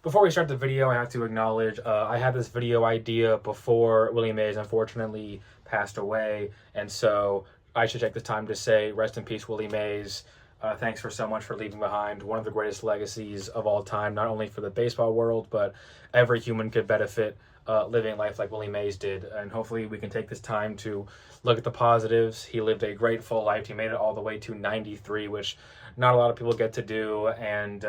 Before we start the video, I have to acknowledge I had this video idea before Willie Mays unfortunately passed away, and so I should take the time to say rest in peace, Willie Mays. Thanks for so much for leaving behind one of the greatest legacies of all time, not only for the baseball world, but every human could benefit living life like Willie Mays did. And hopefully we can take this time to look at the positives. He lived a great full life. He made it all the way to 93, which not a lot of people get to do. And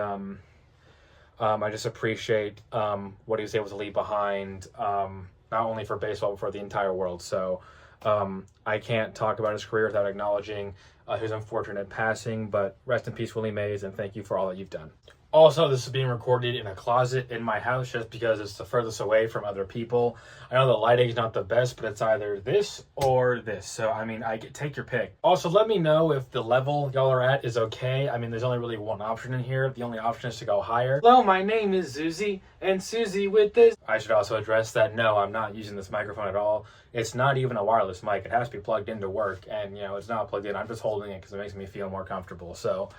I just appreciate what he was able to leave behind, not only for baseball, but for the entire world. So I can't talk about his career without acknowledging his unfortunate passing, but rest in peace, Willie Mays, and thank you for all that you've done. Also, this is being recorded in a closet in my house just because it's the furthest away from other people. I know the lighting's not the best, but it's either this or this. So, I mean, take your pick. Also, let me know if the level y'all are at is okay. I mean, there's only really one option in here. The only option is to go higher. Hello, my name is Susie, and Susie with this. I should also address that, no, I'm not using this microphone at all. It's not even a wireless mic. It has to be plugged in to work, and, you know, it's not plugged in. I'm just holding it because it makes me feel more comfortable. So,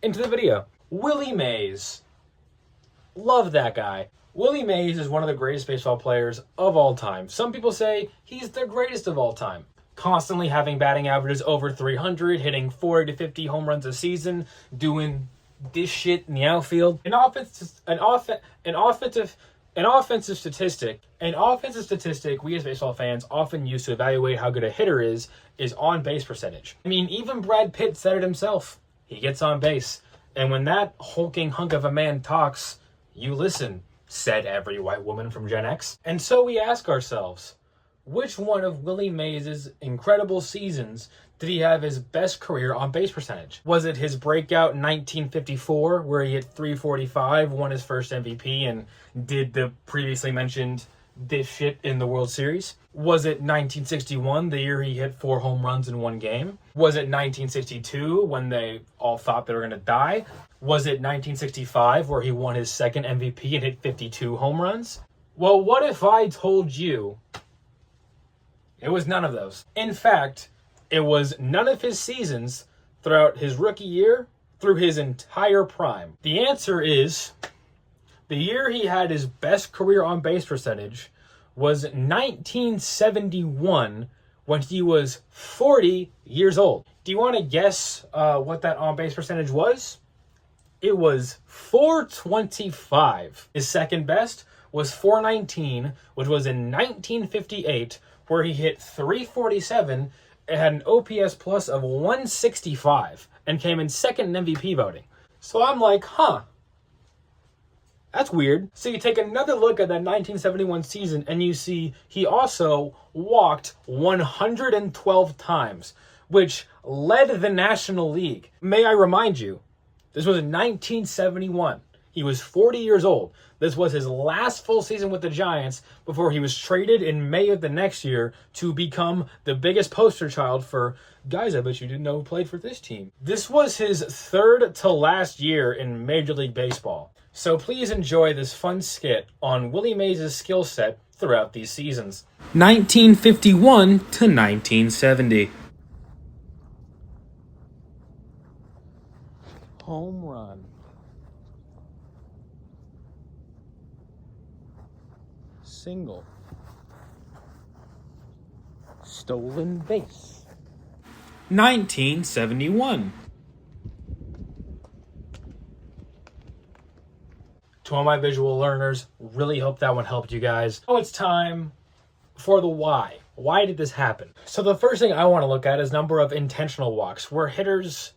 into the video. Willie Mays. Love that guy. Willie Mays is one of the greatest baseball players of all time. Some people say he's the greatest of all time. Constantly having batting averages over 300, hitting 40 to 50 home runs a season, doing this shit in the outfield. An offensive statistic we as baseball fans often use to evaluate how good a hitter is on-base percentage. I mean, even Brad Pitt said it himself. He gets on base. And when that hulking hunk of a man talks, you listen, said every white woman from Gen X. And so we ask ourselves, which one of Willie Mays' incredible seasons did he have his best career on base percentage? Was it his breakout in 1954, where he hit 345, won his first MVP, and did the previously mentioned this shit in the World Series? Was it 1961, the year he hit 4 home runs in one game? Was it 1962, when they all thought they were going to die? Was it 1965, where he won his second MVP and hit 52 home runs? Well, what if I told you it was none of those? In fact, it was none of his seasons throughout his rookie year through his entire prime. The answer is, the year he had his best career on base percentage was 1971, when he was 40 years old. Do you want to guess what that on base percentage was? It was 425. His second best was 419, which was in 1958, where he hit 347 and had an OPS plus of 165 and came in second in MVP voting. So I'm like, that's weird. So you take another look at that 1971 season and you see he also walked 112 times, which led the National League. May I remind you, this was in 1971. He was 40 years old. This was his last full season with the Giants before he was traded in May of the next year to become the biggest poster child for guys I bet you didn't know who played for this team. This was his third to last year in Major League Baseball. So please enjoy this fun skit on Willie Mays' skill set throughout these seasons. 1951 to 1970. Home run. Single. Stolen base. 1971. To all my visual learners, really hope that one helped you guys. Now it's time for the why. Why did this happen? So the first thing I want to look at is number of intentional walks, where hitters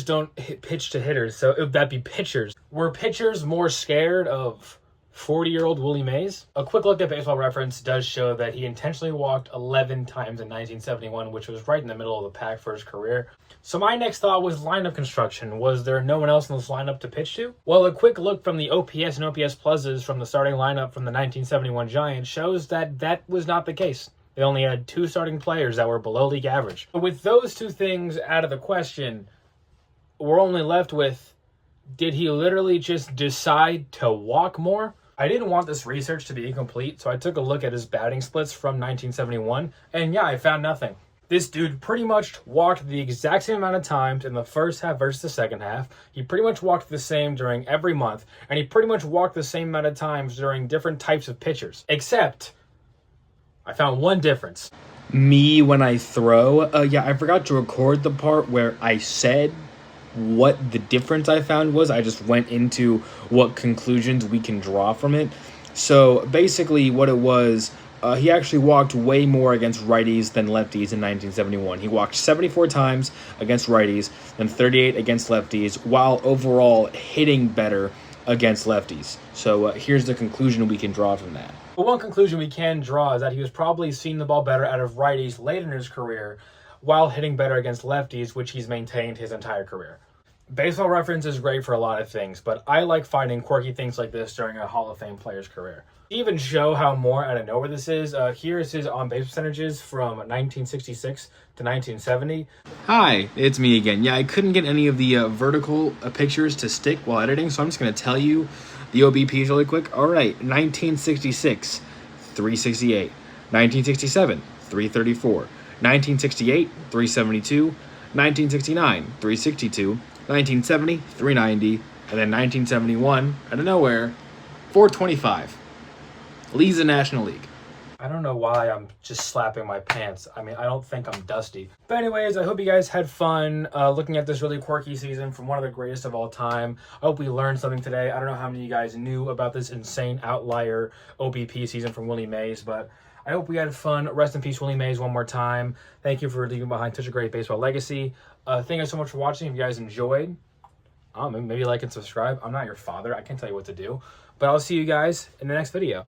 don't pitch to hitters, so that'd be pitchers. Were pitchers more scared of 40-year-old Willie Mays? A quick look at Baseball Reference does show that he intentionally walked 11 times in 1971, which was right in the middle of the pack for his career. So my next thought was lineup construction. Was there no one else in this lineup to pitch to? Well, a quick look from the OPS and OPS pluses from the starting lineup from the 1971 Giants shows that that was not the case. They only had 2 starting players that were below league average. But with those 2 things out of the question, we're only left with, did he literally just decide to walk more? I didn't want this research to be incomplete, so I took a look at his batting splits from 1971, and yeah, I found nothing. This dude pretty much walked the exact same amount of times in the first half versus the second half. He pretty much walked the same during every month, and he pretty much walked the same amount of times during different types of pitchers. Except, I found one difference. Me when I throw, I forgot to record the part where I said what the difference I found was. I just went into what conclusions we can draw from it. So basically what it was, he actually walked way more against righties than lefties in 1971. He walked 74 times against righties and 38 against lefties, while overall hitting better against lefties. So here's the conclusion we can draw from that. But one conclusion we can draw is that he was probably seeing the ball better out of righties late in his career, while hitting better against lefties, which he's maintained his entire career. Baseball Reference is great for a lot of things, but I like finding quirky things like this during a Hall of Fame player's career. To even show how more out of nowhere this is, here's his on-base percentages from 1966 to 1970. Hi, it's me again. Yeah, I couldn't get any of the vertical pictures to stick while editing, so I'm just going to tell you the OBPs really quick. All right, 1966, 368. 1967, 334. 1968, 372. 1969, 362. 1970, 390. And then 1971, out of nowhere, 425. Leads the National League. I don't know why I'm just slapping my pants. I mean, I don't think I'm dusty. But anyways, I hope you guys had fun looking at this really quirky season from one of the greatest of all time. I hope we learned something today. I don't know how many of you guys knew about this insane outlier OBP season from Willie Mays, but I hope we had fun. Rest in peace, Willie Mays, one more time. Thank you for leaving behind such a great baseball legacy. Thank you guys so much for watching. If you guys enjoyed, maybe like and subscribe. I'm not your father. I can't tell you what to do. But I'll see you guys in the next video.